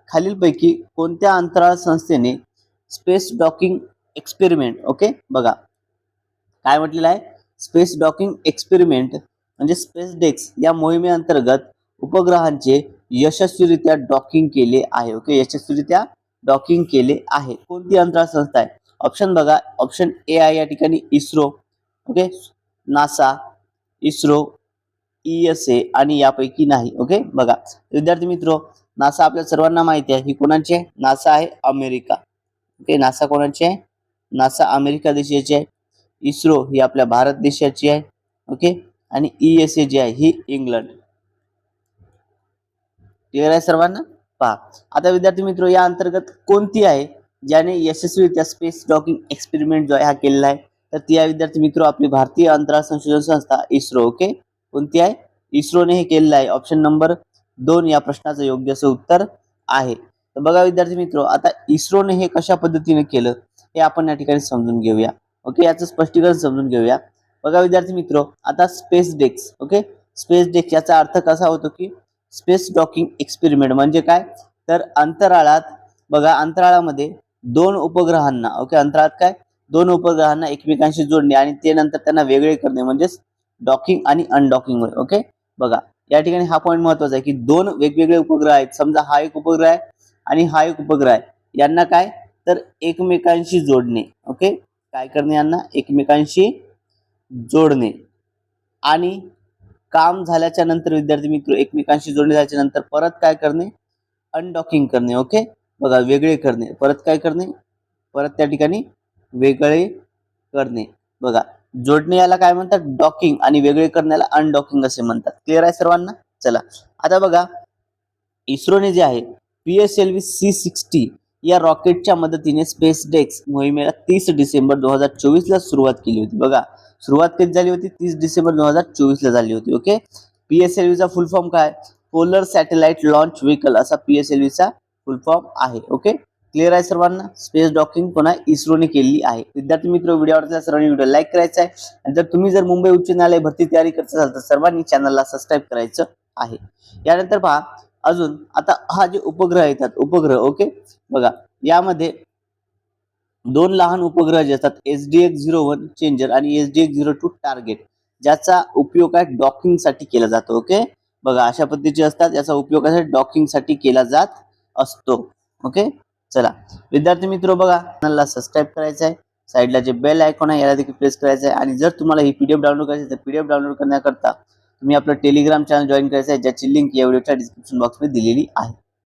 खालीलपैकी कोणत्या अंतराळ संस्थेने स्पेस डॉकिंग एक्सपेरिमेंट ओके बघा काय म्हटलेलं आहे स्पेस डॉकिंग एक्सपेरिमेंट म्हणजे स्पेस डेक्स या मोहिमेअंतर्गत उपग्रहांचे यशस्वीरित्या डॉकिंग केले आहे ओके यशस्वीरित्या डॉकिंग केले आहे कोणती अंतराळ संस्था आहे ऑप्शन बघा ऑप्शन ए आहे या ठिकाणी ISRO okay NASA ISRO ESA आणि यापैकी नाही ओके बघा विद्यार्थी मित्रो नासा आपल्या सर्वांना माहिती आहे ही कोणाची आहे नासा आहे अमेरिका ओके नासा कोणाची आहे नासा अमेरिका देशाची आहे इस्रो ही आपल्या भारत देशाची आहे ओके आणि ESA जी आहे ही इंग्लंड क्लिअर आहे सर्वांना पहा आता विद्यार्थी मित्रो या अंतर्गत कोणती आहे ज्याने यशस्वीरित्या स्पेस डॉकिंग एक्सपेरिमेंट जो आहे हा केलेला आहे तर ती आहे विद्यार्थी मित्रो आपली भारतीय अंतराळ संशोधन संस्था इस्रो ओके कोणती आहे इस्रोने हे केलेलं आहे ऑप्शन नंबर 2 या प्रश्नाचं योग्य असं उत्तर आहे तर बघा विद्यार्थी मित्रो आता इस्रोने हे कशा पद्धतीने केलं हे आपण या ठिकाणी समजून घेऊया ओके याचं स्पष्टीकरण समजून घेऊया बघा विद्यार्थी मित्रो आता स्पेस डेक्स ओके स्पेस डेक्स याचा अर्थ कसा होतो की स्पेस डॉकिंग एक्सपेरिमेंट म्हणजे काय तर अंतराळात बघा अंतराळामध्ये दोन उपग्रहांना ओके अंतराळात काय दोन उपग्रहांना एकमेकांशी जोडणे आणि ते नंतर त्यांना वेगळे करणे म्हणजे डॉकिंग आणि अनडॉकिंग होय ओके बघा या ठिकाणी हा पॉइंट महत्वाचा आहे की दोन वेगवेगळे उपग्रह आहेत समजा हा एक उपग्रह आहे आणि हा एक उपग्रह आहे यांना काय तर एकमेकांशी जोडणे ओके काय करणे यांना एकमेकांशी जोडणे आणि काम झाल्याच्या नंतर विद्यार्थी मित्र एकमेकांशी जोडणे झाल्याच्या नंतर परत काय करणे अनडॉकिंग करणे ओके बघा वेगळे करणे परत काय करणे परत त्या ठिकाणी वेगळे करणे बघा जोडणे याला काय म्हणतात डॉकिंग आणि वेगळे करण्याला अनडॉकिंग असे म्हणतात क्लिअर आहे सर्वांना चला आता बघा इस्रोने जे आहे PSLV C60 या रॉकेटच्या मदतीने स्पेस डेक्स मोहिमेला 30 डिसेंबर 2024 ला सुरुवात केली होती बघा सुरुवात कधी झाली होती 30 डिसेंबर 2024 ला झाली होती ओके PSLV चा फुल फॉर्म काय पोलर सॅटेलाइट लॉन्च व्हेकल असा PSLV चा फुल फॉर्म आहे ओके क्लिअर आहे सर्वांना स्पेस डॉकिंग पुन्हा इस्रोने केलेली आहे विद्यार्थी मित्र व्हिडिओ आवडल्यास सर्वांनी व्हिडिओ लाईक करायचा आहे आणि जर तुम्ही जर मुंबई उच्च न्यायालय भरती तयारी करत असाल तर सर्वांनी चॅनलला सबस्क्राईब करायचं आहे यानंतर पहा अजून आता हा जे उपग्रह येतात उपग्रह ओके बघा यामध्ये दोन लहान उपग्रह जे असतात SDX-01 चेंजर आणि SDX-02 टार्गेट ज्याचा उपयोग आहे डॉकिंग साठी केला जातो ओके बघा अशा पद्धतीचे असतात याचा उपयोग डॉकिंग साठी केला जात असतो ओके चला विद्यार्थी मित्र बघा चॅनलला सबस्क्राईब करायचं आहे साइडला जे बेल आयकॉन आहे याला देखील प्रेस करायचं आहे आणि जर तुम्हाला ही PDF डाउनलोड करायची तर PDF डाउनलोड करण्याकरता तुम्ही आपलं टेलिग्राम चॅनल जॉईन करायचं आहे ज्याची लिंक या व्हिडिओच्या डिस्क्रिप्शन बॉक्समध्ये दिलेली आहे